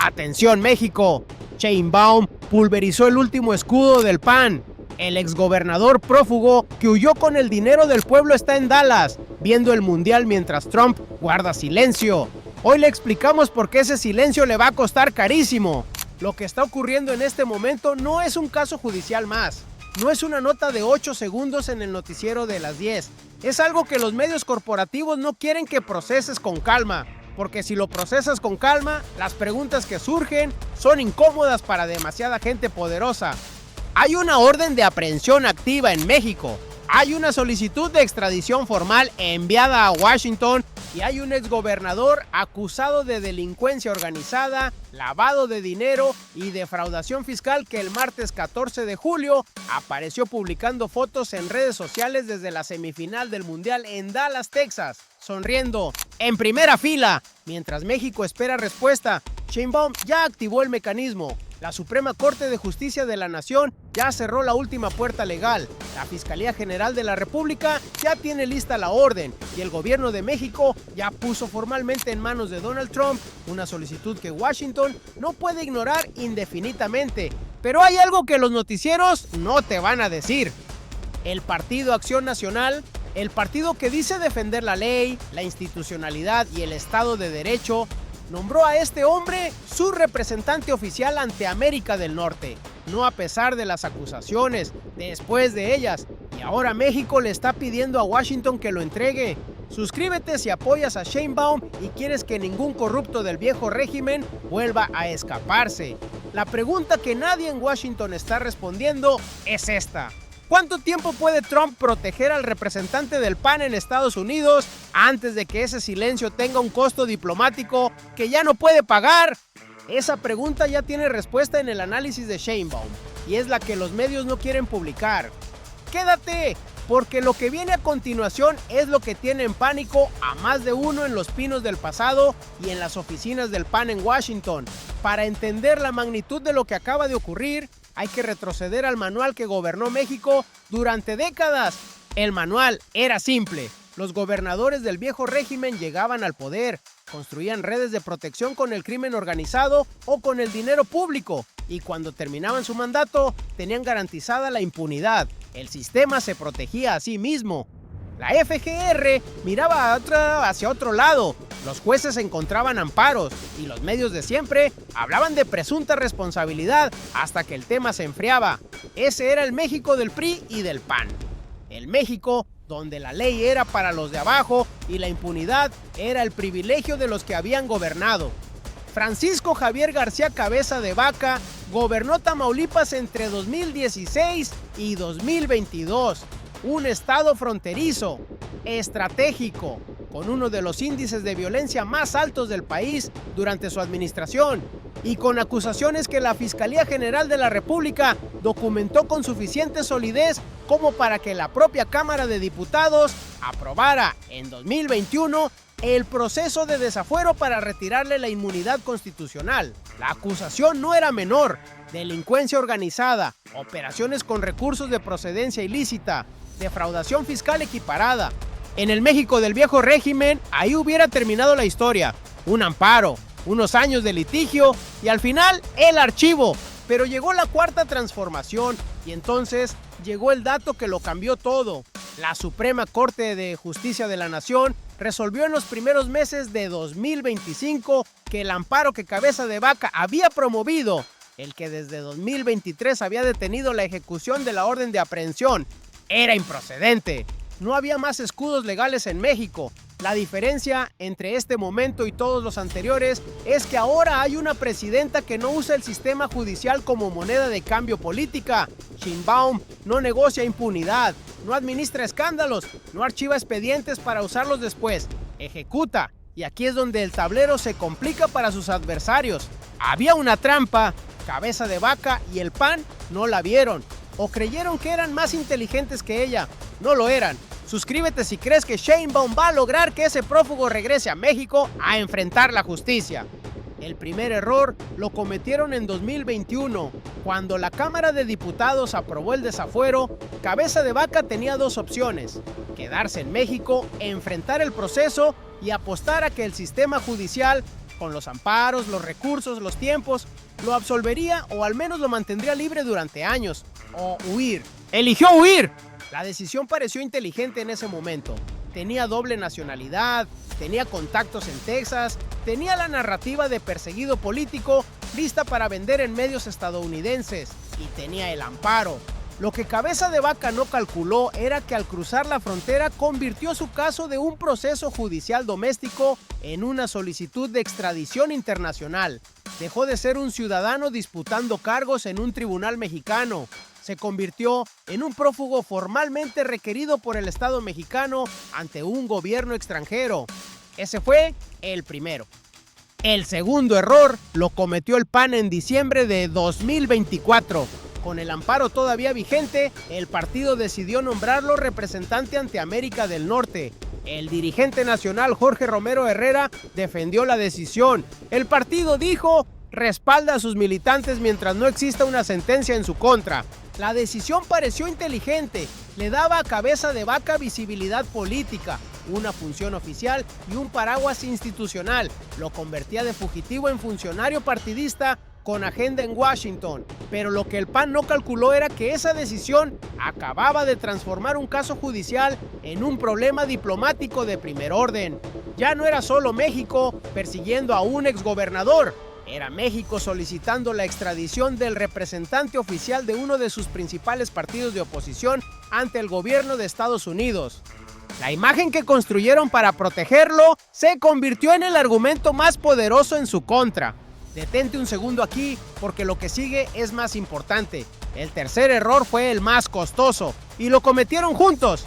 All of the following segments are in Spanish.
Atención México, Sheinbaum pulverizó el último escudo del PAN. El exgobernador prófugo que huyó con el dinero del pueblo está en Dallas, viendo el mundial mientras Trump guarda silencio. Hoy le explicamos por qué ese silencio le va a costar carísimo. Lo que está ocurriendo en este momento no es un caso judicial más. No es una nota de 8 segundos en el noticiero de las 10. Es algo que los medios corporativos no quieren que proceses con calma. Porque si lo procesas con calma, las preguntas que surgen son incómodas para demasiada gente poderosa. Hay una orden de aprehensión activa en México. Hay una solicitud de extradición formal enviada a Washington y hay un exgobernador acusado de delincuencia organizada, lavado de dinero y defraudación fiscal que el martes 14 de julio apareció publicando fotos en redes sociales desde la semifinal del Mundial en Dallas, Texas, sonriendo en primera fila. Mientras México espera respuesta, Sheinbaum ya activó el mecanismo. La Suprema Corte de Justicia de la Nación ya cerró la última puerta legal. La Fiscalía General de la República ya tiene lista la orden y el gobierno de México ya puso formalmente en manos de Donald Trump una solicitud que Washington no puede ignorar indefinidamente. Pero hay algo que los noticieros no te van a decir. El Partido Acción Nacional, el partido que dice defender la ley, la institucionalidad y el Estado de Derecho, nombró a este hombre su representante oficial ante América del Norte, no a pesar de las acusaciones, después de ellas, y ahora México le está pidiendo a Washington que lo entregue. Suscríbete si apoyas a Sheinbaum y quieres que ningún corrupto del viejo régimen vuelva a escaparse. La pregunta que nadie en Washington está respondiendo es esta: ¿cuánto tiempo puede Trump proteger al representante del PAN en Estados Unidos antes de que ese silencio tenga un costo diplomático que ya no puede pagar? Esa pregunta ya tiene respuesta en el análisis de Sheinbaum y es la que los medios no quieren publicar. Quédate, porque lo que viene a continuación es lo que tiene en pánico a más de uno en los Pinos del Pasado y en las oficinas del PAN en Washington. Para entender la magnitud de lo que acaba de ocurrir, hay que retroceder al manual que gobernó México durante décadas. El manual era simple. Los gobernadores del viejo régimen llegaban al poder, construían redes de protección con el crimen organizado o con el dinero público, y cuando terminaban su mandato, tenían garantizada la impunidad. El sistema se protegía a sí mismo. La FGR miraba hacia otro lado. Los jueces encontraban amparos y los medios de siempre hablaban de presunta responsabilidad hasta que el tema se enfriaba. Ese era el México del PRI y del PAN. El México donde la ley era para los de abajo y la impunidad era el privilegio de los que habían gobernado. Francisco Javier García Cabeza de Vaca gobernó Tamaulipas entre 2016 y 2022. Un estado fronterizo, estratégico, con uno de los índices de violencia más altos del país durante su administración y con acusaciones que la Fiscalía General de la República documentó con suficiente solidez como para que la propia Cámara de Diputados aprobara en 2021 el proceso de desafuero para retirarle la inmunidad constitucional. La acusación no era menor: delincuencia organizada, operaciones con recursos de procedencia ilícita, defraudación fiscal equiparada. En el México del viejo régimen, ahí hubiera terminado la historia. Un amparo, unos años de litigio y al final el archivo. Pero llegó la cuarta transformación y entonces llegó el dato que lo cambió todo. La Suprema Corte de Justicia de la Nación resolvió en los primeros meses de 2025 que el amparo que Cabeza de Vaca había promovido, el que desde 2023 había detenido la ejecución de la orden de aprehensión, era improcedente. No había más escudos legales en México. La diferencia entre este momento y todos los anteriores es que ahora hay una presidenta que no usa el sistema judicial como moneda de cambio política. Sheinbaum no negocia impunidad, no administra escándalos, no archiva expedientes para usarlos después. Ejecuta. Y aquí es donde el tablero se complica para sus adversarios. Había una trampa. Cabeza de Vaca y el PAN no la vieron. O creyeron que eran más inteligentes que ella. No lo eran. Suscríbete si crees que Sheinbaum va a lograr que ese prófugo regrese a México a enfrentar la justicia. El primer error lo cometieron en 2021, cuando la Cámara de Diputados aprobó el desafuero. Cabeza de Vaca tenía dos opciones: quedarse en México, enfrentar el proceso y apostar a que el sistema judicial Con los amparos, los recursos, los tiempos, lo absolvería o al menos lo mantendría libre durante años. O huir. ¡Eligió huir! La decisión pareció inteligente en ese momento. Tenía doble nacionalidad, tenía contactos en Texas, tenía la narrativa de perseguido político lista para vender en medios estadounidenses y tenía el amparo. Lo que Cabeza de Vaca no calculó era que al cruzar la frontera convirtió su caso de un proceso judicial doméstico en una solicitud de extradición internacional. Dejó de ser un ciudadano disputando cargos en un tribunal mexicano. Se convirtió en un prófugo formalmente requerido por el Estado mexicano ante un gobierno extranjero. Ese fue el primero. El segundo error lo cometió el PAN en diciembre de 2024. Con el amparo todavía vigente, el partido decidió nombrarlo representante ante América del Norte. El dirigente nacional Jorge Romero Herrera defendió la decisión. El partido dijo, respalda a sus militantes mientras no exista una sentencia en su contra. La decisión pareció inteligente, le daba a Cabeza de Vaca visibilidad política, una función oficial y un paraguas institucional. Lo convertía de fugitivo en funcionario partidista con agenda en Washington. Pero lo que el PAN no calculó era que esa decisión acababa de transformar un caso judicial en un problema diplomático de primer orden. Ya no era solo México persiguiendo a un exgobernador. Era México solicitando la extradición del representante oficial de uno de sus principales partidos de oposición ante el gobierno de Estados Unidos. La imagen que construyeron para protegerlo se convirtió en el argumento más poderoso en su contra. Detente un segundo aquí porque lo que sigue es más importante. El tercer error fue el más costoso y lo cometieron juntos.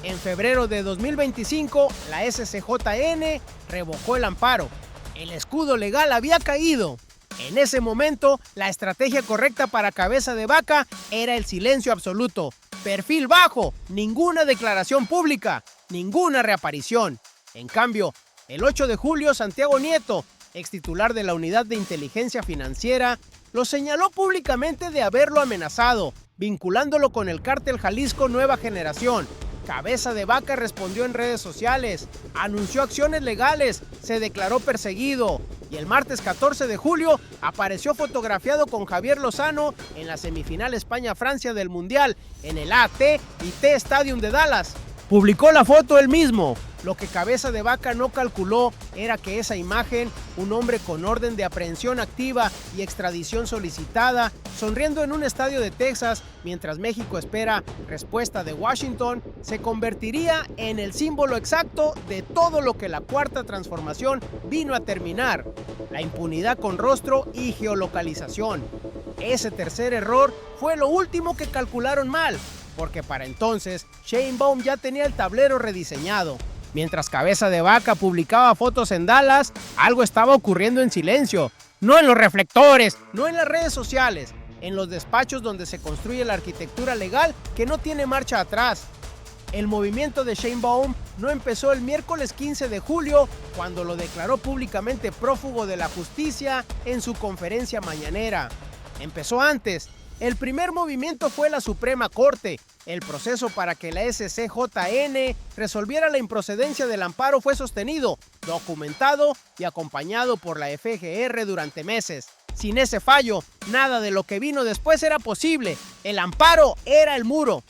En febrero de 2025, la SCJN revocó el amparo. El escudo legal había caído. En ese momento, la estrategia correcta para Cabeza de Vaca era el silencio absoluto. Perfil bajo, ninguna declaración pública, ninguna reaparición. En cambio, el 8 de julio, Santiago Nieto, extitular de la Unidad de Inteligencia Financiera, lo señaló públicamente de haberlo amenazado, vinculándolo con el cártel Jalisco Nueva Generación. Cabeza de Vaca respondió en redes sociales, anunció acciones legales, se declaró perseguido y el martes 14 de julio apareció fotografiado con Javier Lozano en la semifinal España-Francia del Mundial en el AT&T Stadium de Dallas. Publicó la foto él mismo. Lo que Cabeza de Vaca no calculó era que esa imagen, un hombre con orden de aprehensión activa y extradición solicitada, sonriendo en un estadio de Texas mientras México espera respuesta de Washington, se convertiría en el símbolo exacto de todo lo que la Cuarta Transformación vino a terminar: la impunidad con rostro y geolocalización. Ese tercer error fue lo último que calcularon mal, porque para entonces Sheinbaum ya tenía el tablero rediseñado. Mientras Cabeza de Vaca publicaba fotos en Dallas, algo estaba ocurriendo en silencio. No en los reflectores, no en las redes sociales, en los despachos donde se construye la arquitectura legal que no tiene marcha atrás. El movimiento de Sheinbaum no empezó el miércoles 15 de julio, cuando lo declaró públicamente prófugo de la justicia en su conferencia mañanera. Empezó antes. El primer movimiento fue la Suprema Corte. El proceso para que la SCJN resolviera la improcedencia del amparo fue sostenido, documentado y acompañado por la FGR durante meses. Sin ese fallo, nada de lo que vino después era posible. El amparo era el muro.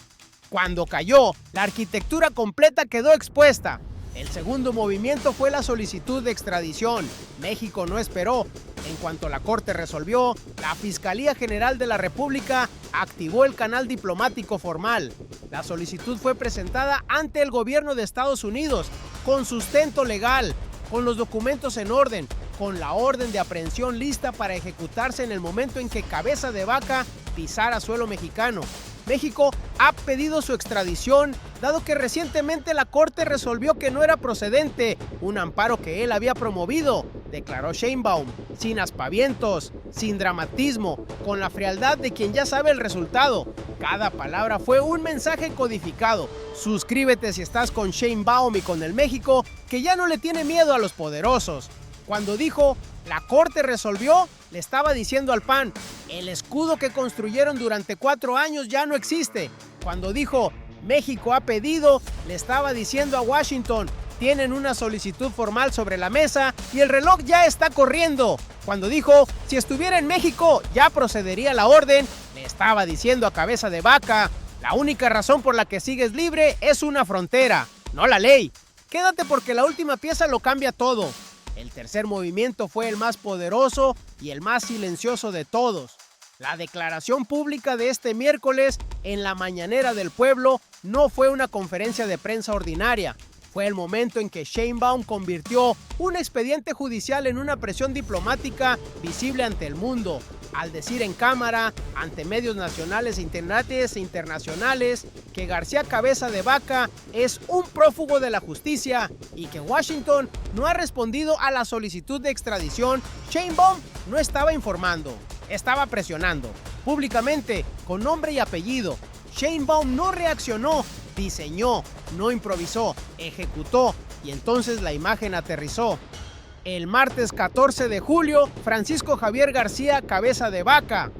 Cuando cayó, la arquitectura completa quedó expuesta. El segundo movimiento fue la solicitud de extradición. México no esperó. En cuanto la Corte resolvió, la Fiscalía General de la República activó el canal diplomático formal. La solicitud fue presentada ante el gobierno de Estados Unidos, con sustento legal, con los documentos en orden, con la orden de aprehensión lista para ejecutarse en el momento en que Cabeza de Vaca pisara suelo mexicano. México ha pedido su extradición, dado que recientemente la Corte resolvió que no era procedente un amparo que él había promovido, declaró Sheinbaum, sin aspavientos, sin dramatismo, con la frialdad de quien ya sabe el resultado. Cada palabra fue un mensaje codificado. Suscríbete si estás con Sheinbaum y con el México que ya no le tiene miedo a los poderosos. Cuando dijo, la Corte resolvió, le estaba diciendo al PAN, el escudo que construyeron durante 4 años ya no existe. Cuando dijo, México ha pedido, le estaba diciendo a Washington, tienen una solicitud formal sobre la mesa y el reloj ya está corriendo. Cuando dijo, si estuviera en México, ya procedería la orden, le estaba diciendo a Cabeza de Vaca, la única razón por la que sigues libre es una frontera, no la ley. Quédate porque la última pieza lo cambia todo. El tercer movimiento fue el más poderoso y el más silencioso de todos. La declaración pública de este miércoles en la Mañanera del Pueblo no fue una conferencia de prensa ordinaria. Fue el momento en que Sheinbaum convirtió un expediente judicial en una presión diplomática visible ante el mundo, al decir en cámara, ante medios nacionales e internacionales, que García Cabeza de Vaca es un prófugo de la justicia y que Washington no ha respondido a la solicitud de extradición. Sheinbaum no estaba informando, estaba presionando, públicamente, con nombre y apellido. Sheinbaum no reaccionó, diseñó, no improvisó, ejecutó, y entonces la imagen aterrizó. El martes 14 de julio, Francisco Javier García Cabeza de Vaca,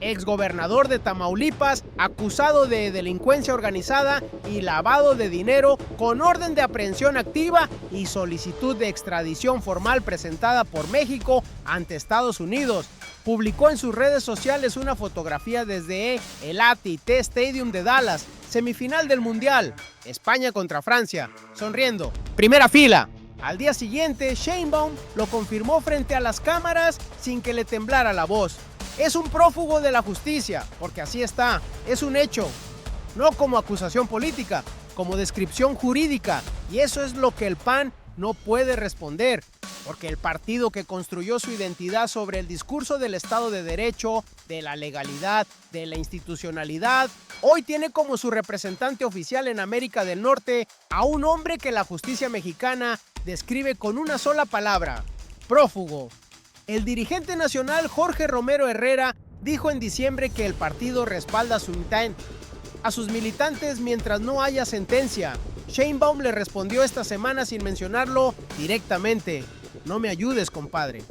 exgobernador de Tamaulipas, acusado de delincuencia organizada y lavado de dinero con orden de aprehensión activa y solicitud de extradición formal presentada por México ante Estados Unidos, publicó en sus redes sociales una fotografía desde el AT&T Stadium de Dallas, semifinal del Mundial, España contra Francia, sonriendo, primera fila. Al día siguiente, Sheinbaum lo confirmó frente a las cámaras sin que le temblara la voz. Es un prófugo de la justicia, porque así está, es un hecho, no como acusación política, como descripción jurídica, y eso es lo que el PAN no puede responder, porque el partido que construyó su identidad sobre el discurso del Estado de Derecho, de la legalidad, de la institucionalidad, hoy tiene como su representante oficial en América del Norte a un hombre que la justicia mexicana describe con una sola palabra: prófugo. El dirigente nacional Jorge Romero Herrera dijo en diciembre que el partido respalda a sus militantes mientras no haya sentencia. Sheinbaum le respondió esta semana sin mencionarlo directamente: no me ayudes, compadre.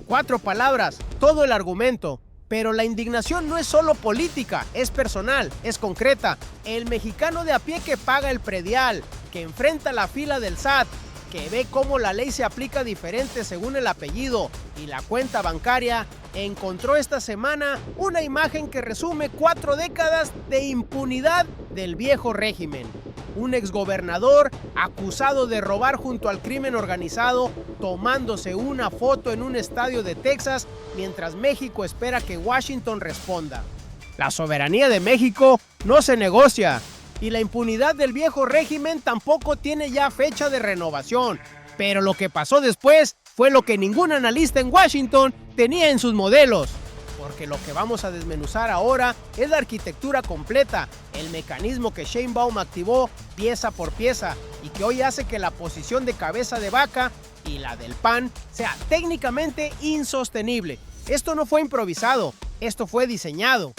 4 palabras, todo el argumento. Pero la indignación no es solo política, es personal, es concreta. El mexicano de a pie que paga el predial, que enfrenta la fila del SAT, que ve cómo la ley se aplica diferente según el apellido y la cuenta bancaria, encontró esta semana una imagen que resume 4 décadas de impunidad del viejo régimen. Un exgobernador acusado de robar junto al crimen organizado, tomándose una foto en un estadio de Texas mientras México espera que Washington responda. La soberanía de México no se negocia. Y la impunidad del viejo régimen tampoco tiene ya fecha de renovación. Pero lo que pasó después fue lo que ningún analista en Washington tenía en sus modelos. Porque lo que vamos a desmenuzar ahora es la arquitectura completa, el mecanismo que Sheinbaum activó pieza por pieza y que hoy hace que la posición de Cabeza de Vaca y la del PAN sea técnicamente insostenible. Esto no fue improvisado, esto fue diseñado.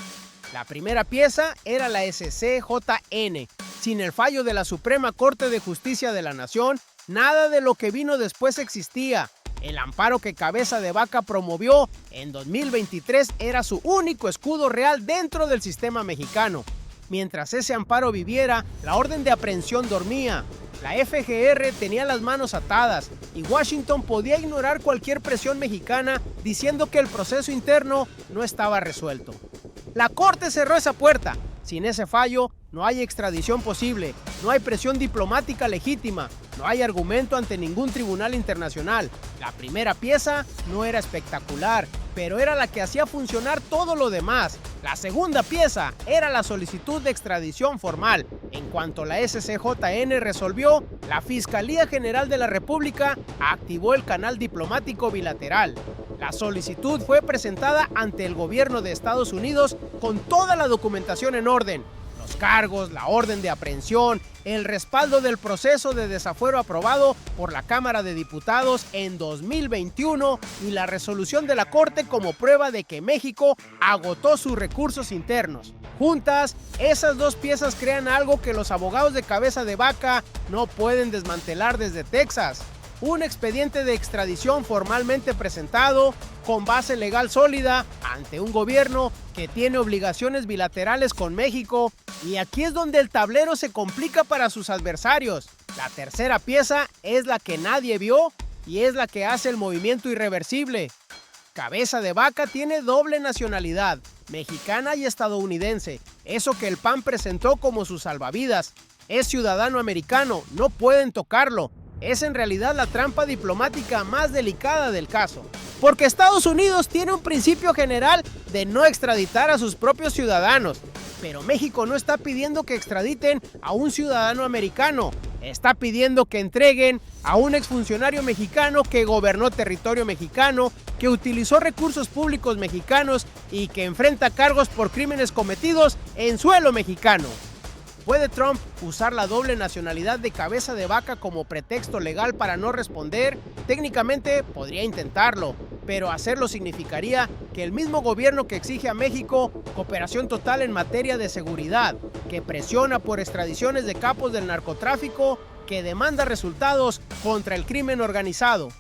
La primera pieza era la SCJN. Sin el fallo de la Suprema Corte de Justicia de la Nación, nada de lo que vino después existía. El amparo que Cabeza de Vaca promovió en 2023 era su único escudo real dentro del sistema mexicano. Mientras ese amparo viviera, la orden de aprehensión dormía. La FGR tenía las manos atadas y Washington podía ignorar cualquier presión mexicana diciendo que el proceso interno no estaba resuelto. La Corte cerró esa puerta. Sin ese fallo, no hay extradición posible, no hay presión diplomática legítima, no hay argumento ante ningún tribunal internacional. La primera pieza no era espectacular, pero era la que hacía funcionar todo lo demás. La segunda pieza era la solicitud de extradición formal. En cuanto la SCJN resolvió, la Fiscalía General de la República activó el canal diplomático bilateral. La solicitud fue presentada ante el gobierno de Estados Unidos con toda la documentación en orden. Los cargos, la orden de aprehensión, el respaldo del proceso de desafuero aprobado por la Cámara de Diputados en 2021 y la resolución de la Corte como prueba de que México agotó sus recursos internos. Juntas, esas 2 piezas crean algo que los abogados de Cabeza de Vaca no pueden desmantelar desde Texas. Un expediente de extradición formalmente presentado, con base legal sólida, ante un gobierno que tiene obligaciones bilaterales con México. Y aquí es donde el tablero se complica para sus adversarios. La tercera pieza es la que nadie vio y es la que hace el movimiento irreversible. Cabeza de Vaca tiene doble nacionalidad, mexicana y estadounidense, eso que el PAN presentó como su salvavidas. Es ciudadano americano, no pueden tocarlo. Es en realidad la trampa diplomática más delicada del caso. Porque Estados Unidos tiene un principio general de no extraditar a sus propios ciudadanos. Pero México no está pidiendo que extraditen a un ciudadano americano. Está pidiendo que entreguen a un exfuncionario mexicano que gobernó territorio mexicano, que utilizó recursos públicos mexicanos y que enfrenta cargos por crímenes cometidos en suelo mexicano. ¿Puede Trump usar la doble nacionalidad de Cabeza de Vaca como pretexto legal para no responder? Técnicamente podría intentarlo, pero hacerlo significaría que el mismo gobierno que exige a México cooperación total en materia de seguridad, que presiona por extradiciones de capos del narcotráfico, que demanda resultados contra el crimen organizado.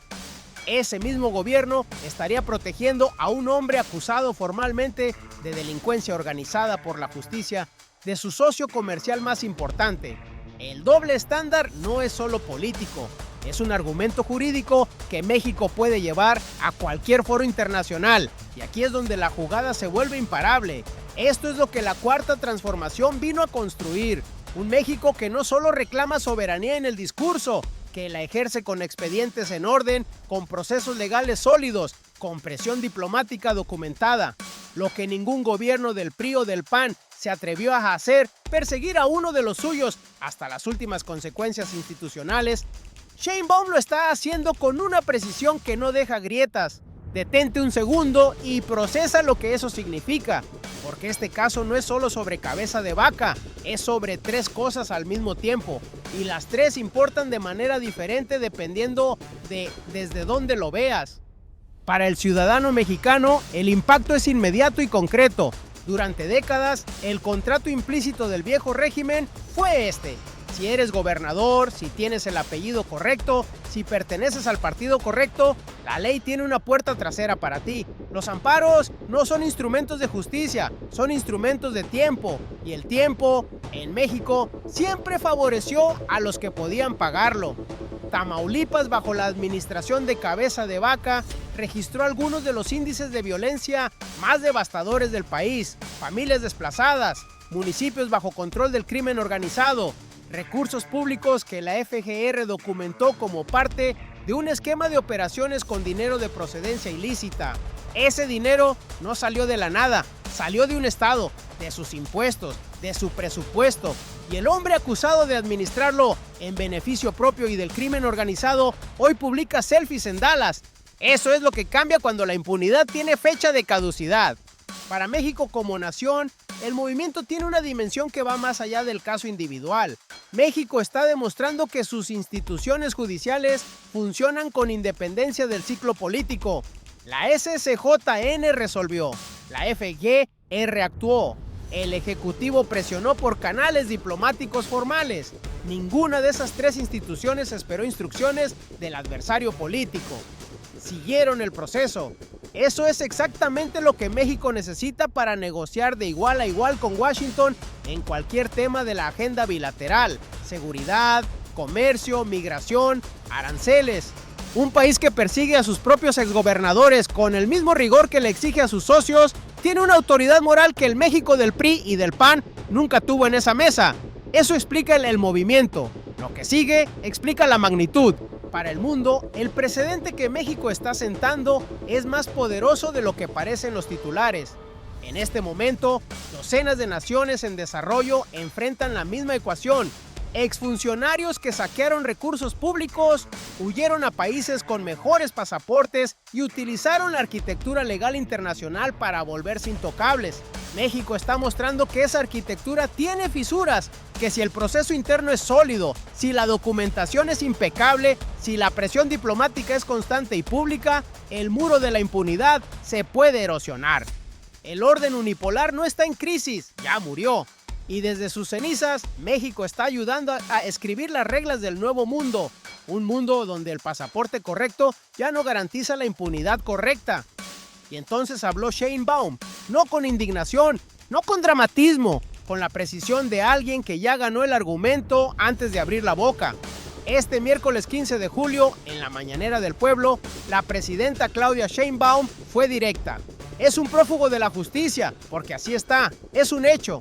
Ese mismo gobierno estaría protegiendo a un hombre acusado formalmente de delincuencia organizada por la justicia de su socio comercial más importante. El doble estándar no es solo político, es un argumento jurídico que México puede llevar a cualquier foro internacional, y aquí es donde la jugada se vuelve imparable. Esto es lo que la Cuarta Transformación vino a construir, un México que no solo reclama soberanía en el discurso, que la ejerce con expedientes en orden, con procesos legales sólidos, con presión diplomática documentada. Lo que ningún gobierno del PRI o del PAN se atrevió a hacer, perseguir a uno de los suyos hasta las últimas consecuencias institucionales, Sheinbaum lo está haciendo con una precisión que no deja grietas. Detente un segundo y procesa lo que eso significa, porque este caso no es solo sobre Cabeza de Vaca, es sobre tres cosas al mismo tiempo, y las tres importan de manera diferente dependiendo de desde dónde lo veas. Para el ciudadano mexicano, el impacto es inmediato y concreto. Durante décadas, el contrato implícito del viejo régimen fue este. Si eres gobernador, si tienes el apellido correcto, si perteneces al partido correcto, la ley tiene una puerta trasera para ti. Los amparos no son instrumentos de justicia, son instrumentos de tiempo. Y el tiempo, en México, siempre favoreció a los que podían pagarlo. Tamaulipas, bajo la administración de Cabeza de Vaca, registró algunos de los índices de violencia más devastadores del país. Familias desplazadas, municipios bajo control del crimen organizado, recursos públicos que la FGR documentó como parte de un esquema de operaciones con dinero de procedencia ilícita. Ese dinero no salió de la nada, salió de un estado, de sus impuestos, de su presupuesto, y el hombre acusado de administrarlo en beneficio propio y del crimen organizado hoy publica selfies en Dallas. Eso es lo que cambia cuando la impunidad tiene fecha de caducidad. Para México como nación, el movimiento tiene una dimensión que va más allá del caso individual. México está demostrando que sus instituciones judiciales funcionan con independencia del ciclo político. La SCJN resolvió, la FGR actuó, el Ejecutivo presionó por canales diplomáticos formales. Ninguna de esas tres instituciones esperó instrucciones del adversario político. Siguieron el proceso. Eso es exactamente lo que México necesita para negociar de igual a igual con Washington en cualquier tema de la agenda bilateral: seguridad, comercio, migración, aranceles. Un país que persigue a sus propios exgobernadores con el mismo rigor que le exige a sus socios tiene una autoridad moral que el México del PRI y del PAN nunca tuvo en esa mesa. Eso explica el movimiento. Lo que sigue explica la magnitud. Para el mundo, el precedente que México está sentando es más poderoso de lo que parecen los titulares. En este momento, docenas de naciones en desarrollo enfrentan la misma ecuación. Exfuncionarios que saquearon recursos públicos, huyeron a países con mejores pasaportes y utilizaron la arquitectura legal internacional para volverse intocables. México está mostrando que esa arquitectura tiene fisuras, que si el proceso interno es sólido, si la documentación es impecable, si la presión diplomática es constante y pública, el muro de la impunidad se puede erosionar. El orden unipolar no está en crisis, ya murió. Y desde sus cenizas, México está ayudando a escribir las reglas del nuevo mundo. Un mundo donde el pasaporte correcto ya no garantiza la impunidad correcta. Y entonces habló Sheinbaum, no con indignación, no con dramatismo, con la precisión de alguien que ya ganó el argumento antes de abrir la boca. Este miércoles 15 de julio, en la mañanera del pueblo, la presidenta Claudia Sheinbaum fue directa. Es un prófugo de la justicia, porque así está, es un hecho.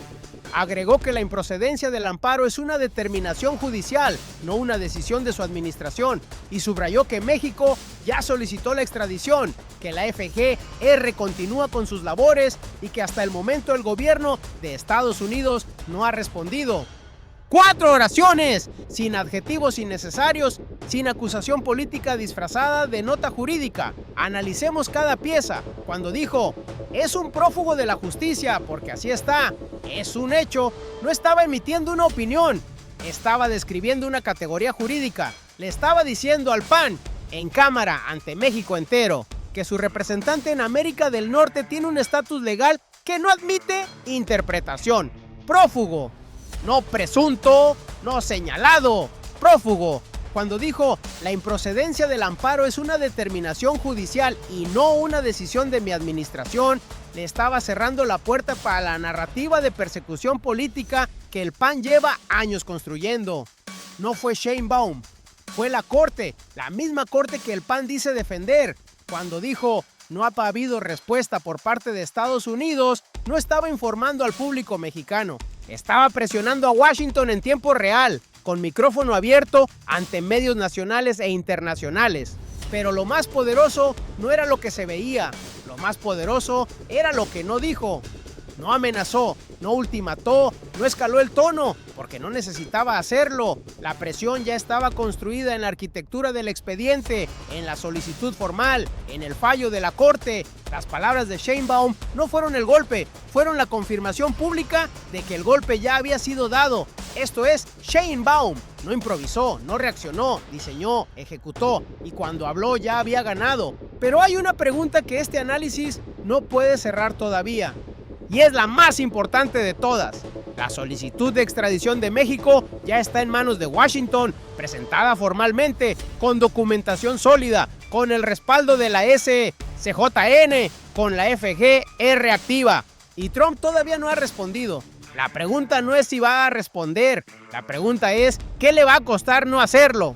Agregó que la improcedencia del amparo es una determinación judicial, no una decisión de su administración, y subrayó que México ya solicitó la extradición, que la FGR continúa con sus labores y que hasta el momento el gobierno de Estados Unidos no ha respondido. 4 oraciones, sin adjetivos innecesarios, sin acusación política disfrazada de nota jurídica. Analicemos cada pieza. Cuando dijo, es un prófugo de la justicia, porque así está, es un hecho, no estaba emitiendo una opinión, estaba describiendo una categoría jurídica. Le estaba diciendo al PAN, en cámara, ante México entero, que su representante en América del Norte tiene un estatus legal que no admite interpretación. Prófugo. No presunto, no señalado, prófugo. Cuando dijo, la improcedencia del amparo es una determinación judicial y no una decisión de mi administración, le estaba cerrando la puerta para la narrativa de persecución política que el PAN lleva años construyendo. No fue Sheinbaum, fue la Corte, la misma Corte que el PAN dice defender. Cuando dijo, no ha habido respuesta por parte de Estados Unidos, no estaba informando al público mexicano. Estaba presionando a Washington en tiempo real, con micrófono abierto ante medios nacionales e internacionales. Pero lo más poderoso no era lo que se veía, lo más poderoso era lo que no dijo. No amenazó, no ultimató, no escaló el tono, porque no necesitaba hacerlo. La presión ya estaba construida en la arquitectura del expediente, en la solicitud formal, en el fallo de la Corte. Las palabras de Sheinbaum no fueron el golpe, fueron la confirmación pública de que el golpe ya había sido dado. Esto es, Sheinbaum no improvisó, no reaccionó, diseñó, ejecutó, y cuando habló ya había ganado. Pero hay una pregunta que este análisis no puede cerrar todavía. Y es la más importante de todas. La solicitud de extradición de México ya está en manos de Washington, presentada formalmente, con documentación sólida, con el respaldo de la SCJN, con la FGR activa. Y Trump todavía no ha respondido. La pregunta no es si va a responder, la pregunta es ¿qué le va a costar no hacerlo?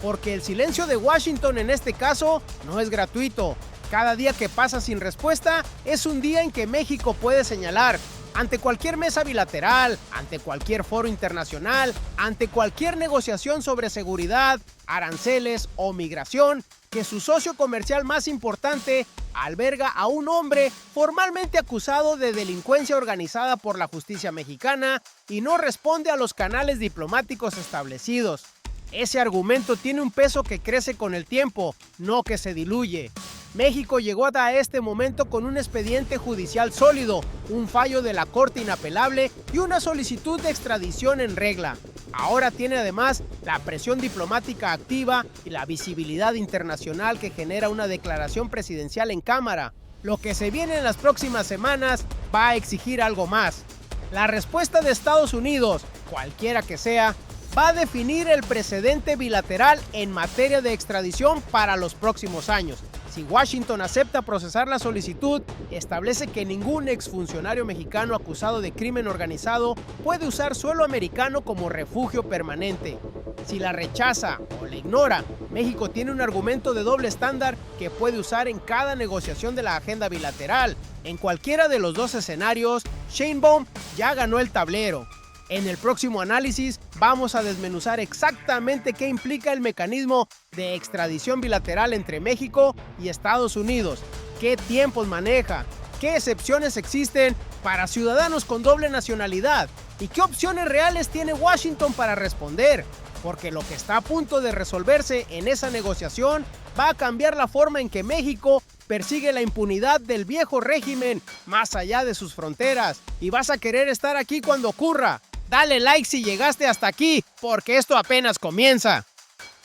Porque el silencio de Washington en este caso no es gratuito. Cada día que pasa sin respuesta es un día en que México puede señalar, ante cualquier mesa bilateral, ante cualquier foro internacional, ante cualquier negociación sobre seguridad, aranceles o migración, que su socio comercial más importante alberga a un hombre formalmente acusado de delincuencia organizada por la justicia mexicana y no responde a los canales diplomáticos establecidos. Ese argumento tiene un peso que crece con el tiempo, no que se diluye. México llegó hasta este momento con un expediente judicial sólido, un fallo de la Corte inapelable y una solicitud de extradición en regla. Ahora tiene además la presión diplomática activa y la visibilidad internacional que genera una declaración presidencial en Cámara. Lo que se viene en las próximas semanas va a exigir algo más. La respuesta de Estados Unidos, cualquiera que sea, va a definir el precedente bilateral en materia de extradición para los próximos años. Si Washington acepta procesar la solicitud, establece que ningún exfuncionario mexicano acusado de crimen organizado puede usar suelo americano como refugio permanente. Si la rechaza o la ignora, México tiene un argumento de doble estándar que puede usar en cada negociación de la agenda bilateral. En cualquiera de los dos escenarios, Sheinbaum ya ganó el tablero. En el próximo análisis vamos a desmenuzar exactamente qué implica el mecanismo de extradición bilateral entre México y Estados Unidos, qué tiempos maneja, qué excepciones existen para ciudadanos con doble nacionalidad y qué opciones reales tiene Washington para responder, porque lo que está a punto de resolverse en esa negociación va a cambiar la forma en que México persigue la impunidad del viejo régimen más allá de sus fronteras y vas a querer estar aquí cuando ocurra. Dale like si llegaste hasta aquí, porque esto apenas comienza.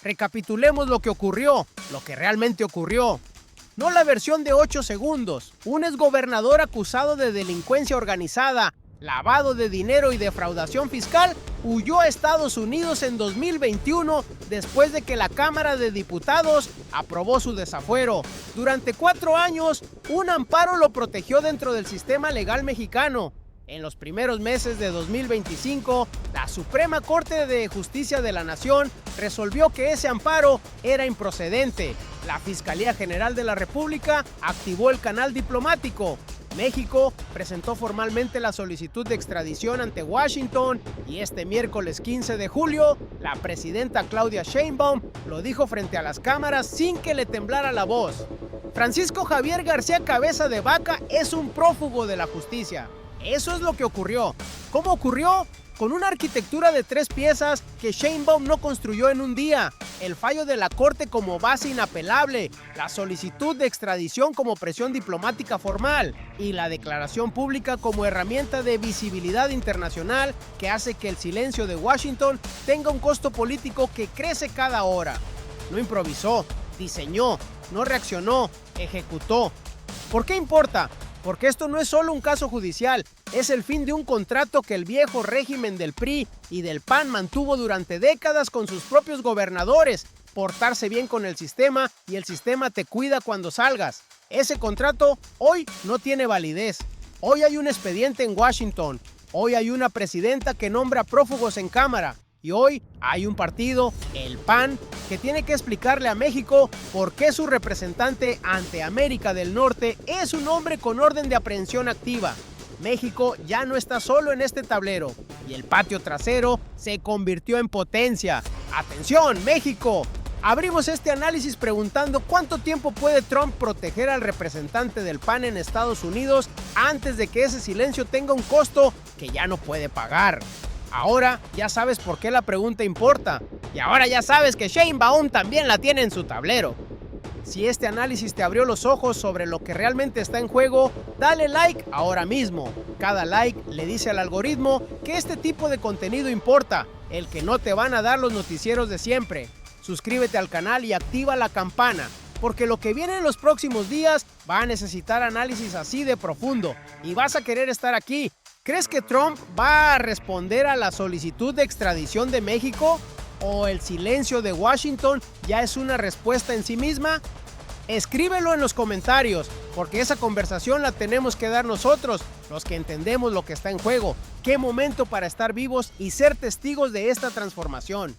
Recapitulemos lo que ocurrió, lo que realmente ocurrió. No la versión de 8 segundos. Un exgobernador acusado de delincuencia organizada, lavado de dinero y defraudación fiscal huyó a Estados Unidos en 2021 después de que la Cámara de Diputados aprobó su desafuero. Durante 4 años, un amparo lo protegió dentro del sistema legal mexicano. En los primeros meses de 2025, la Suprema Corte de Justicia de la Nación resolvió que ese amparo era improcedente. La Fiscalía General de la República activó el canal diplomático. México presentó formalmente la solicitud de extradición ante Washington y este miércoles 15 de julio, la presidenta Claudia Sheinbaum lo dijo frente a las cámaras sin que le temblara la voz. Francisco Javier García Cabeza de Vaca es un prófugo de la justicia. Eso es lo que ocurrió. ¿Cómo ocurrió? Con una arquitectura de 3 piezas que Sheinbaum no construyó en un día, el fallo de la Corte como base inapelable, la solicitud de extradición como presión diplomática formal y la declaración pública como herramienta de visibilidad internacional que hace que el silencio de Washington tenga un costo político que crece cada hora. No improvisó, diseñó, no reaccionó, ejecutó. ¿Por qué importa? Porque esto no es solo un caso judicial, es el fin de un contrato que el viejo régimen del PRI y del PAN mantuvo durante décadas con sus propios gobernadores, portarse bien con el sistema y el sistema te cuida cuando salgas. Ese contrato hoy no tiene validez. Hoy hay un expediente en Washington, hoy hay una presidenta que nombra prófugos en cámara y hoy hay un partido, el PAN, que tiene que explicarle a México por qué su representante ante América del Norte es un hombre con orden de aprehensión activa. México ya no está solo en este tablero y el patio trasero se convirtió en potencia. ¡Atención, México! Abrimos este análisis preguntando cuánto tiempo puede Trump proteger al representante del PAN en Estados Unidos antes de que ese silencio tenga un costo que ya no puede pagar. Ahora ya sabes por qué la pregunta importa y ahora ya sabes que Sheinbaum también la tiene en su tablero. Si este análisis te abrió los ojos sobre lo que realmente está en juego, dale like ahora mismo. Cada like le dice al algoritmo que este tipo de contenido importa, el que no te van a dar los noticieros de siempre. Suscríbete al canal y activa la campana, porque lo que viene en los próximos días va a necesitar análisis así de profundo y vas a querer estar aquí. ¿Crees que Trump va a responder a la solicitud de extradición de México? ¿O el silencio de Washington ya es una respuesta en sí misma? Escríbelo en los comentarios, porque esa conversación la tenemos que dar nosotros, los que entendemos lo que está en juego. ¡Qué momento para estar vivos y ser testigos de esta transformación!